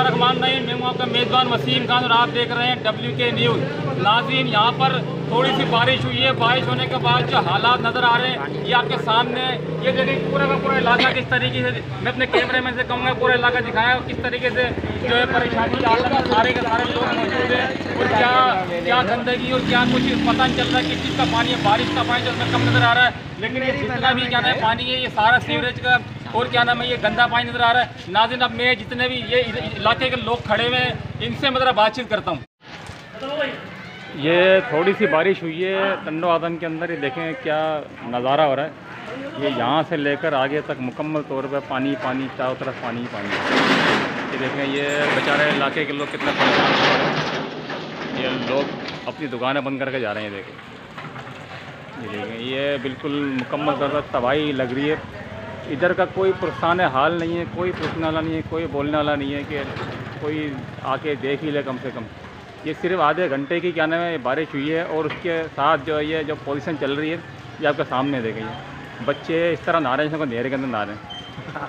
बिस्मिल्लाहिर्रहमानिर्रहीम। मैं हूं आपका मेज़बान वसीम खान और आप देख रहे हैं WK न्यूज़। नाज़रीन, यहाँ पर थोड़ी सी बारिश हुई है। बारिश होने के बाद जो हालात नज़र आ रहे हैं ये आपके सामने। ये देखिए पूरा का पूरा इलाका किस तरीके से, मैं अपने कैमरे में से कहूँगा पूरा इलाका दिखाया किस तरीके से जो है परेशानी की हालत में सारे के सारे लोग मौजूद हैं। और क्या गंदगी और क्या कुछ पता नहीं चल रहा है किस चीज़ का पानी है। बारिश का पानी जो उसमें कम नज़र आ रहा है, लेकिन ये जितना भी क्या नाम है पानी है ये सारा सीवरेज का और क्या नाम है ये गंदा पानी नज़र आ रहा है। नाज़रीन, अब मैं जितने भी ये इलाके के लोग खड़े हुए हैं इनसे मैं ज़रा बातचीत करता हूँ। ये थोड़ी सी बारिश हुई है टंडो आदम के अंदर, ये देखें क्या नज़ारा हो रहा है। ये यहाँ से लेकर आगे तक मुकम्मल तौर पर पानी पानी, चारों तरफ पानी ही पानी। ये देखें ये बेचारे इलाके के लोग कितना परेशान हैं। ये लोग अपनी दुकानें बंद करके जा रहे हैं। ये देखें ये बिल्कुल मुकम्मल तौर पर तबाही लग रही है। इधर का कोई पुरसान हाल नहीं है, कोई पूछने वाला नहीं है, कोई बोलने वाला नहीं है कि कोई आके देख ही ले कम से कम। ये सिर्फ आधे घंटे की क्या नाम है बारिश हुई है और उसके साथ जो है ये जो पोजीशन चल रही है ये आपके सामने देखें। बच्चे इस तरह नहा रहे हैं जैसे अंधेरे के अंदर नहा रहे हैं।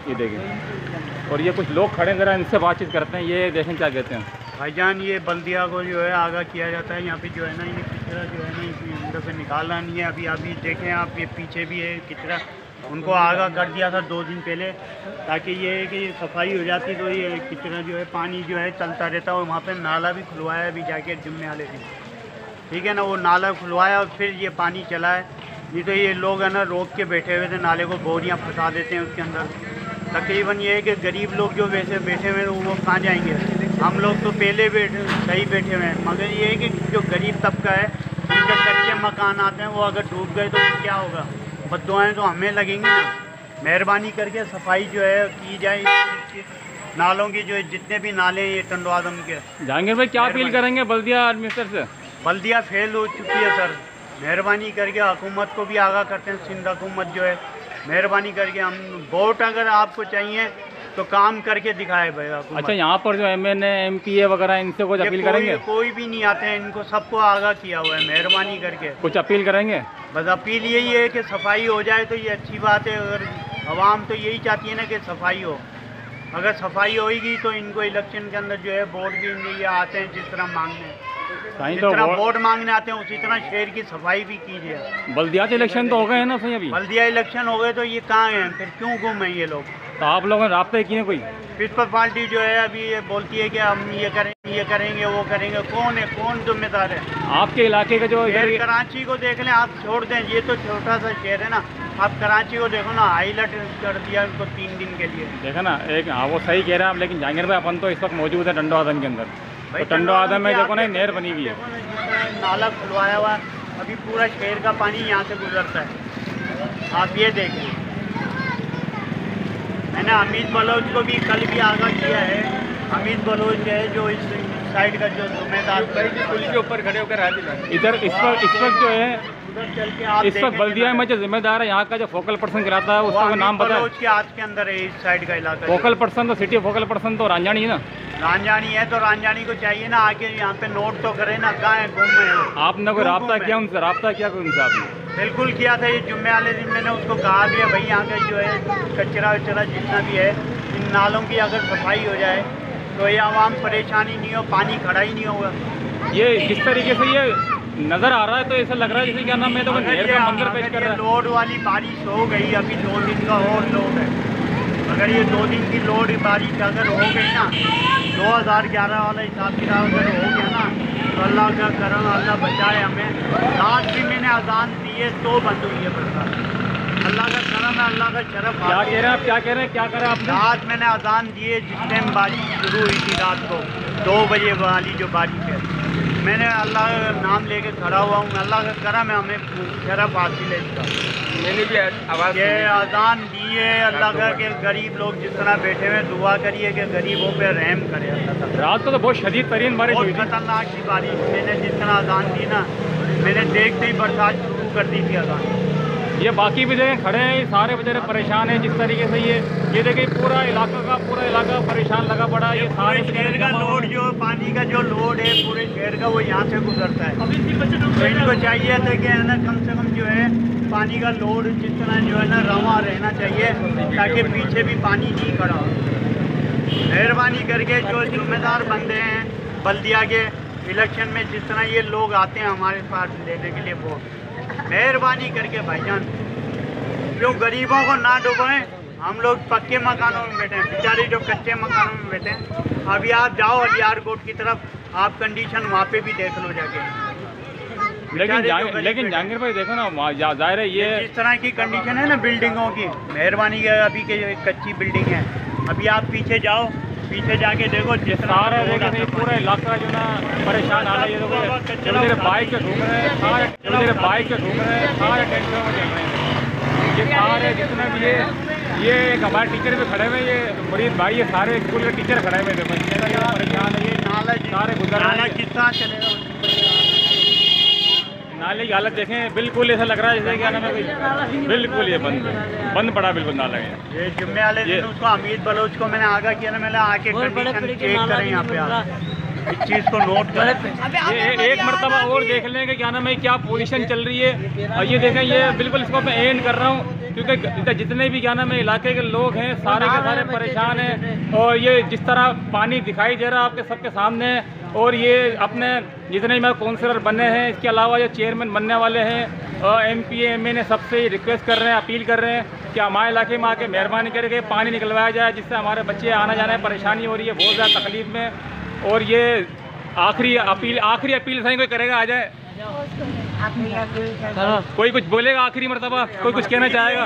ये देखें और ये कुछ लोग खड़े ज़रा इनसे बातचीत करते हैं। ये देखें क्या कहते हैं। भाईजान, ये बल्दिया को जो है आगाह किया जाता है। यहाँ पे जो है ना ये कचरा जो है ना इस अंदर से निकालना नहीं है। अभी देखें आप, ये पीछे भी है कचरा, उनको आगाह कर दिया था 2 दिन पहले ताकि ये कि सफाई हो जाती तो ये कचरा जो है पानी जो है चलता रहता। और वहाँ पे नाला भी खुलवाया अभी जाके जुम्मे वाले दिन, ठीक है ना, वो नाला खुलवाया और फिर ये पानी चला है। नहीं तो ये लोग है ना रोक के बैठे हुए थे, नाले को बोरियाँ फंसा देते हैं उसके अंदर। तकरीबन ये है कि गरीब लोग जो वैसे बैठे हुए हैं वो कहाँ जाएंगे। हम लोग तो पहले सही बैठे हुए हैं, मगर ये है कि जो गरीब तबका है उनके कच्चे मकान आते हैं, वो अगर डूब गए तो क्या होगा। बद्दुआएं तो हमें लगेंगी ना। मेहरबानी करके सफाई जो है की जाए नालों की, जो जितने भी नाले हैं ये टंडो आदम के। जहांगीर भाई, क्या अपील करेंगे बल्दिया एडमिनिस्ट्रेटर से? बल्दिया फेल हो चुकी है सर। मेहरबानी करके हुकूमत को भी आगाह करते हैं, सिंध हुकूमत जो है मेहरबानी करके, हम वोट अगर आपको चाहिए तो काम करके दिखाए भाई। अच्छा, यहाँ पर जो MNA MPA वगैरह इनसे कुछ अपील करेंगे? कोई भी नहीं आते हैं, इनको सबको आगाह किया हुआ है। मेहरबानी करके कुछ अपील करेंगे? बस अपील यही है कि सफाई हो जाए तो ये अच्छी बात है। अगर आवाम तो यही चाहती है ना कि सफाई हो। अगर सफाई होगी तो इनको इलेक्शन के अंदर जो है वोट भी ये आते हैं जिस तरह मांगने, जिस तरह वोट मांगने आते हैं उसी तरह शहर की सफाई भी कीजिए। बल्दिया इलेक्शन तो हो गए हैं ना सही? अभी बल्दिया इलेक्शन हो गए तो ये कहाँ हैं फिर, क्यों गुम हैं ये लोग? तो आप लोगों ने राब्ते किए कोई? पीपल पार्टी जो है अभी ये बोलती है कि हम ये करेंगे वो करेंगे। कौन है, कौन जिम्मेदार है? आपके इलाके का जो इधर कराची को देख लें आप, छोड़ दें, ये तो छोटा सा शहर है ना। आप कराची को देखो ना, हाईलाइट कर दिया उनको 3 दिन के लिए। देखा ना एक, हाँ वो सही कह रहे हैं आप। लेकिन जहांगीर भाई, अपन तो इस वक्त मौजूद है टंडो आदम के अंदर। तो टंडो आदम में देखो ना नहर बनी हुई है, नाला खुलवाया हुआ, अभी पूरा शहर का पानी यहाँ से गुजरता है। आप ये देखें, मैंने हमीद बलोच को भी कल भी आगाह किया है। हमीद बलोच है जो इस साइड का जो जिम्मेदार, पुल के ऊपर खड़े होकर इधर इस वक्त जो है चल के आप इस वक्त बल्दिया में जो जिम्मेदार है यहाँ का जो फोकल पर्सन कराता है उसका नाम पता है? उसके हाथ के अंदर है इस साइड का इलाका। फोकल पर्सन तो सिटी फोकल पर्सन तो रांझानी है ना? रांझानी है तो रांझानी को चाहिए ना आके यहाँ पे नोट तो करे ना, कहाँ है, गुम है। आपने कोई राब्ता किया उनसे? राब्ता किया कोई उनसे आपने? बिल्कुल किया था। ये जुम्मे वाले दिन मैंने उसको कहा भी है भाई यहाँ का जो है कचरा वचरा जितना भी है इन नालों की अगर सफाई हो जाए तो ये आवाम परेशानी नहीं हो, पानी खड़ा ही नहीं होगा। ये जिस तरीके से ये नज़र आ रहा है तो ऐसा लग रहा है जैसे क्या नाम है तो नहर का मंजर पेश कर रहा है। लोड वाली बारिश हो गई, अभी 2 दिन का और लोड है। अगर ये 2 दिन की लोड बारिश अगर हो गई ना, 2011 वाला हिसाब किताब अगर हो गया ना, तो अल्लाह का करम, अल्लाह बचाए हमें। रात भी मैंने अजान दी है तो बंद हुई है बरसात। अल्लाह का करम है, अल्लाह का शरफ। क्या कह रहे हैं आप? क्या कह रहे हैं? क्या करें आप? रात मैंने अजान दी है जिस टाइम बारिश शुरू हुई थी, रात को 2 बजे वाली जो बारिश है, मैंने अल्लाह का नाम लेके खड़ा हुआ हूँ। अल्लाह का करम है, हमें शरफ हासिल है इसका। मैंने भी आवाज़ ये अजान दी है। अल्लाह का के गरीब लोग जिस तरह बैठे हुए दुआ करिए कि गरीबों पे रहम करे अल्लाह। रात को तो बहुत शदीद तरीन बारिश हुई थी, खतरनाक सी बारिश। मैंने जिस तरह अजान दी ना, मैंने देखते ही बरसात शुरू कर दी थी अजान। ये बाकी भी जगह खड़े हैं, सारे बेचारे परेशान हैं जिस तरीके से ये देखिए पूरा इलाका परेशान लगा पड़ा है। ये सारे शहर का लोड जो पानी का जो लोड है पूरे शहर का वो यहाँ से गुजरता है। तो इनको चाहिए था कि है ना कम से कम जो है पानी का लोड जिस तरह जो है ना रवा रहना चाहिए ताकि पीछे भी पानी नहीं खड़ा हो। मेहरबानी करके जो जिम्मेदार बंदे हैं बल्दिया के इलेक्शन में, जिस तरह ये लोग आते हैं हमारे पास लेने के लिए वोट, मेहरबानी करके भाईजान जो गरीबों को ना डुबोएं। हम लोग पक्के मकानों में बैठे हैं, बेचारे जो कच्चे मकानों में बैठे हैं। अभी आप जाओ अलियार कोट की तरफ, आप कंडीशन वहाँ पे भी देख लो जाके। लेकिन जहांगीर भाई देखो ना, जाहिर है ये जिस तरह की कंडीशन है ना बिल्डिंगों की, मेहरबानी है अभी के कच्ची बिल्डिंग है। अभी आप पीछे जाओ, पीछे जाके देखो जिस सारा देखो पूरा इलाका जो ना परेशान आ रहा है। ये देखो मेरे बाइक से घूम रहे हैं, सारे बाइक से घूम रहे हैं, सारे टेंटों में चल रहे हैं। ये सारे जितने भी ये एक हमारे टीचर भी खड़े हुए, ये फरीद भाई, ये सारे स्कूल के टीचर खड़े हुए देखो, परेशान है। ये नाला सारे गुजर रहे हैं, कितना चलेगा नाले की हालत देखें, बिल्कुल ऐसा लग रहा है जैसे क्या नाम है, बिल्कुल ये बंद पड़ा, बिल्कुल नाला है। ये जुम्मे वाले दिन उसको हमीद बलोच को मैंने आगाह किया ना, मैंने आके कंडीशन चेक करें यहाँ पे, इस चीज़ को नोट करें। ये एक मरतबा और देख लें कि क्या नाम है, क्या पोजीशन चल रही है। और ये देखें, ये बिल्कुल इसको मैं एंड कर रहा हूँ क्योंकि जितने भी क्या नाम है इलाके के लोग हैं सारे के सारे परेशान हैं। और ये जिस तरह पानी दिखाई दे रहा है आपके सबके सामने, और ये अपने जितने भी काउंसलर बने हैं, इसके अलावा जो चेयरमैन बनने वाले हैं और MP MA ने सबसे रिक्वेस्ट कर रहे हैं, अपील कर रहे हैं कि हमारे इलाके में आके मेहरबानी करके पानी निकलवाया जाए, जिससे हमारे बच्चे आना जाने में परेशानी हो रही है, बहुत ज़्यादा तकलीफ में। और ये आखिरी अपील सही कोई करेगा, आ जाए कोई कुछ बोलेगा आखिरी मरतबा, कोई कुछ कहना चाहेगा।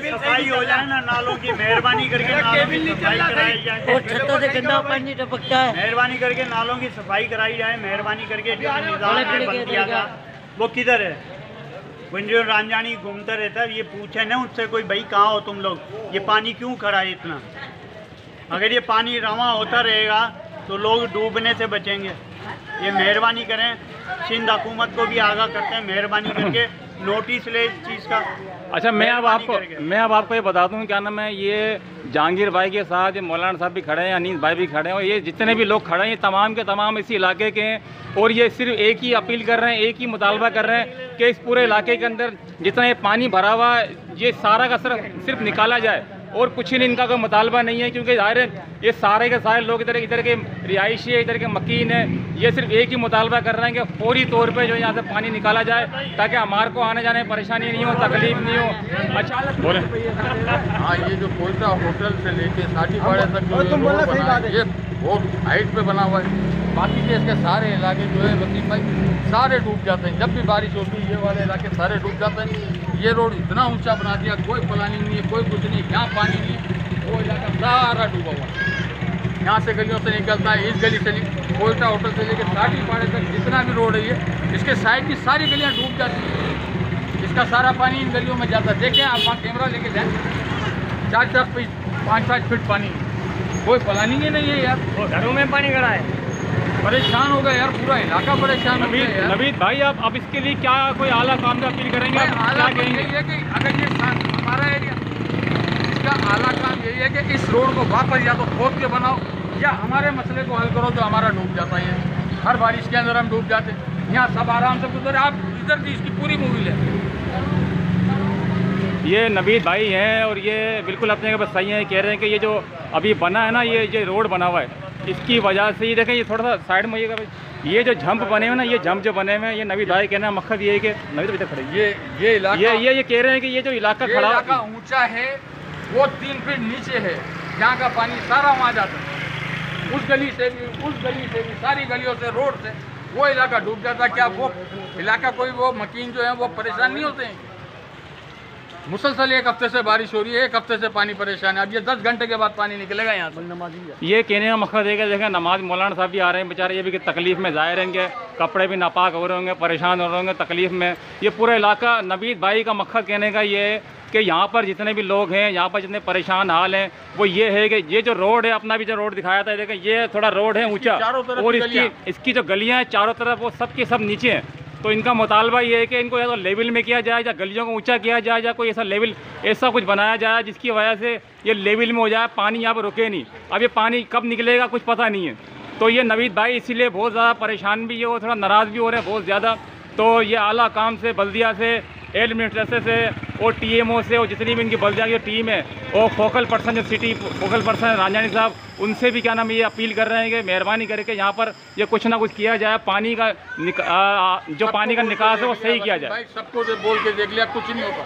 सफाई हो जाए ना नालों की, मेहरबानी करके नालों की सफाई कराई जाए, छतों से गंदा पानी टपकता है, मेहरबानी करके नालों की सफाई कराई जाए। मेहरबानी करके जो निजाम है बंद किया था वो किधर है, जो रांझानी घूमता रहता है, ये पूछे ना उससे कोई, भाई कहाँ हो तुम लोग, ये पानी क्यों खड़ा है इतना। अगर ये पानी रवा होता रहेगा तो लोग डूबने से बचेंगे। ये मेहरबानी करें, सिंध हुकूमत को भी आगाह करते हैं, मेहरबानी करके नोटिस ले इस चीज़ का। अच्छा, मैं अब आपको ये बता दूं, क्या नाम है, ये जहांगीर भाई के साथ ये मौलाना साहब भी खड़े हैं, अनीस भाई भी खड़े हैं, और ये जितने भी लोग खड़े हैं ये तमाम के तमाम इसी इलाके के हैं। और ये सिर्फ एक ही अपील कर रहे हैं, एक ही मुतालबा कर रहे हैं कि इस पूरे इलाके के अंदर जितना ये पानी भरा हुआ है ये सारा का सिर्फ निकाला जाए, और कुछ ही नहीं, इनका कोई मुतालबा नहीं है। क्योंकि ज़ाहिर है ये सारे के सारे लोग इधर के रिहायशी है, इधर के मकीन है, ये सिर्फ एक ही मुतालबा कर रहे हैं कि फौरी तौर पे जो यहाँ से पानी निकाला जाए, ताकि हमारे को आने जाने में परेशानी नहीं हो, तकलीफ नहीं हो। अच्छा बोले। हाँ, ये जो कोयटा होटल से लेके साठीपाड़े तक जो ये रोड बना है, ये बहुत हाइट पे बना हुआ है। बाकी के इसके सारे इलाके जो है वसीम भाई सारे डूब जाते हैं, जब भी बारिश होती है ये वाले इलाके सारे डूब जाते हैं। ये रोड इतना ऊंचा बना दिया, कोई प्लानिंग नहीं है, कोई कुछ नहीं, यहाँ पानी नहीं, वो इलाका सारा डूबा हुआ है। यहाँ से गलियों से निकलता है, इस गली से कोयटा होटल से लेकर साठीपाड़े तक जितना भी रोड है ये, इसके साइड की सारी गलियाँ डूब जाती हैं, इसका सारा पानी इन गलियों में जाता है। देखें आप वहाँ कैमरा लेके जाएँ, 4-4 फीट 5-5 फीट पानी, कोई प्लानिंग ही नहीं है यार। वो घरों में पानी खड़ा है, परेशान हो गया यार, पूरा इलाका परेशान हो गया यार। नवीद भाई, आप अब इसके लिए क्या कोई आला काम का अपील करेंगे? आला काम यही है कि अगर ये हमारा एरिया, इसका आला काम यही है कि इस रोड को वापस या तो खोद के बनाओ, या हमारे मसले को हल करो जो हमारा डूब जाता है। हर बारिश के अंदर हम डूब जाते हैं, यहाँ सब आराम से गुजरे, आप इधर की इसकी पूरी मूवी लें। ये नवीद भाई हैं और ये बिल्कुल अपने के बस सही है, कह रहे हैं कि ये जो अभी बना है ना, ये रोड बना हुआ है, इसकी वजह से ये देखें, ये थोड़ा सा साइड में ये जो जंप बने हुए ना, ये जंप जो बने हुए हैं, ये नवीद भाई कहना मकसद ये है कि नवीद भाई खड़े, ये इलाका ये कह रहे हैं कि ये जो इलाका खड़ा इलाका ऊंचा है, वो 3 फीट नीचे है, यहाँ का पानी सारा वहाँ जाता है, उस गली से भी सारी गलियों से, रोड से वो इलाका डूब जाता है। क्या वो इलाका कोई वो मकीन जो है वो परेशान नहीं होते हैं? मुसलसल 1 हफ्ते से बारिश हो रही है, 1 हफ्ते से पानी परेशान है, अब ये 10 घंटे के बाद पानी निकलेगा यहाँ से। ये कहने का मकसद है कि देखें, नमाज मौलाना साहब भी आ रहे हैं बेचारे, ये भी कि तकलीफ़ में ज़ाहिर रहेंगे, कपड़े भी नापाक हो रहे होंगे, परेशान हो रहे होंगे, तकलीफ़ में। ये पूरा इलाका, नवीद भाई का मकसद कहने का ये है कि यहाँ पर जितने भी लोग हैं, यहाँ पर जितने परेशान हाल हैं, वो ये है कि ये जो रोड है, अपना भी जो रोड दिखाया था, देखें ये थोड़ा रोड है ऊँचा, और इसकी जो गलियाँ हैं चारों तरफ, वो सब के सब नीचे हैं। तो इनका मुतालबा ये है कि इनको या तो लेवल में किया जाए, या गलियों को ऊंचा किया जाए, या कोई ऐसा कुछ बनाया जाए जिसकी वजह से ये लेवल में हो जाए, पानी यहाँ पर रुके नहीं। अब ये पानी कब निकलेगा कुछ पता नहीं है। तो ये नवीद भाई इसीलिए बहुत ज़्यादा परेशान भी है, वो थोड़ा नाराज़ भी हो रहे हैं बहुत ज़्यादा। तो ये आला काम से, बल्दिया से, एडमिनिस्ट्रेशन से और TMO से और जितनी भी इनकी बलदिया की टीम है और फोकल पर्सन जो सिटी फोकल पर्सन है राजानी साहब, उनसे भी क्या नाम ये अपील कर रहे हैं कि मेहरबानी करके यहाँ पर ये कुछ ना कुछ किया जाए, पानी का जो पानी का निकास है वो सही किया जाए। भाई सबको बोल के देख लिया, कुछ नहीं होगा।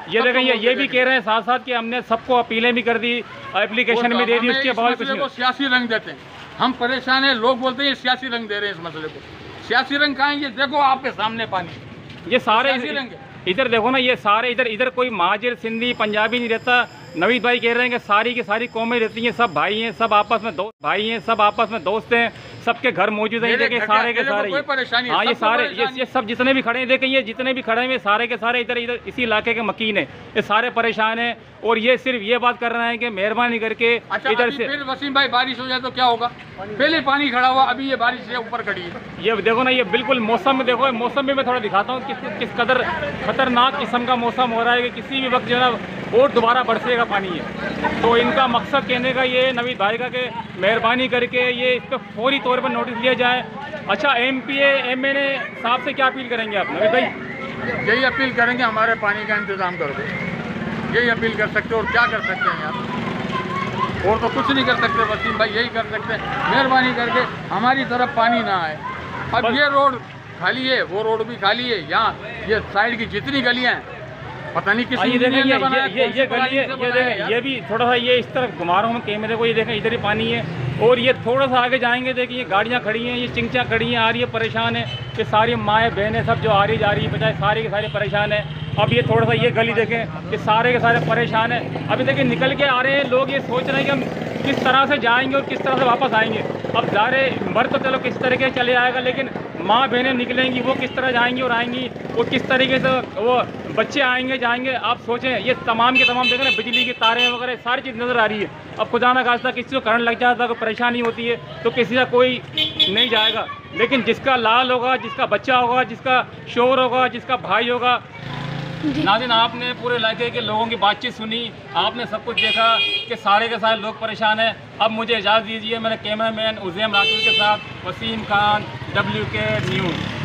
ये देखें, ये भी कह रहे हैं साथ साथ कि हमने सबको अपीलें भी कर दी, एप्लीकेशन भी दे दी, उसके बाद कुछ नहीं। सियासी रंग देते हैं, हम परेशान हैं, लोग बोलते हैं ये सियासी रंग दे रहे हैं इस मसले को। सियासी रंग कहाँ है? ये देखो आपके सामने पानी, ये सारे रंग है। इधर देखो ना, ये सारे इधर कोई महाजिर सिंधी पंजाबी नहीं रहता। नवीद भाई कह रहे हैं कि सारी की सारी कौमें रहती हैं, सब भाई हैं, सब आपस में दोस्त भाई हैं, सब आपस में दोस्त हैं, सबके घर मौजूद है। ये देखें सारे के सारे, हाँ ये सारे ये सब जितने भी खड़े हैं, देखें ये जितने भी खड़े हैं सारे के सारे इधर इसी इलाके के मकीन है, ये सारे परेशान हैं। और ये सिर्फ ये बात कर रहे हैं कि मेहरबानी करके इधर से। फिर वसीम भाई बारिश हो जाए तो क्या होगा? पहले पानी खड़ा हुआ, अभी ये बारिश से ऊपर खड़ी है। ये देखो ना, ये बिल्कुल मौसम में देखो, मौसम में मैं थोड़ा दिखाता हूँ किस कदर खतरनाक किस्म का मौसम हो रहा है कि किसी भी वक्त जो है ना और दोबारा बरसेगा पानी है। तो इनका मकसद कहने का ये नवीद भाई का कि मेहरबानी करके ये इस पर फौरी तौर पर नोटिस लिया जाए। अच्छा, MPA MNA साहब से क्या अपील करेंगे आप नवीद भाई? यही अपील करेंगे, हमारे पानी का इंतज़ाम कर दो, यही अपील कर सकते हो। और क्या कर सकते हैं यार, और तो कुछ नहीं कर सकते वसीम भाई, यही कर सकते हैं मेहरबानी करके हमारी तरफ पानी ना आए। अब ये रोड खाली है, वो रोड भी खाली है, यहाँ ये साइड की जितनी गलियाँ हैं पता नहीं किस ये देखें, ये गली है, ये देखें, ये भी थोड़ा सा ये इस तरफ घुमा रहा हूँ कैमरे को, ये देखें इधर ही पानी है। और ये थोड़ा सा आगे जाएंगे, देखिए गाड़ियाँ खड़ी हैं, ये चिंचा खड़ी हैं, आ रही है, परेशान है कि सारी माएँ बहनें सब जो आ रही जा रही है बजाय सारी के सारे परेशान है। अब ये थोड़ा सा ये गली देखें कि सारे के सारे परेशान हैं। अभी देखिए निकल के आ रहे हैं लोग, ये सोच रहे हैं कि हम किस तरह से जाएंगे और किस तरह से वापस आएंगे। अब जा रहे मर तो चलो किस तरीके से चले आएगा, लेकिन माँ बहनें निकलेंगी, वो किस तरह जाएंगी और आएंगी, और किस तरीके से वो बच्चे आएंगे जाएंगे। आप सोचें, ये तमाम के तमाम देखें ना, बिजली की तारें वगैरह सारी चीज़ नज़र आ रही है। अब खुदा ना खास्ता किसी को करंट लग जाता है, कोई परेशानी होती है तो किसी का कोई नहीं जाएगा, लेकिन जिसका लाल होगा, जिसका बच्चा होगा, जिसका शोहर होगा, जिसका भाई होगा। नाज़रीन, आपने पूरे इलाके के लोगों की बातचीत सुनी, आपने सब कुछ देखा कि सारे के सारे लोग परेशान हैं। अब मुझे इजाज़त दीजिए, मेरे कैमरामैन उज़ैम राजपूत के साथ वसीम खान, WK न्यूज़।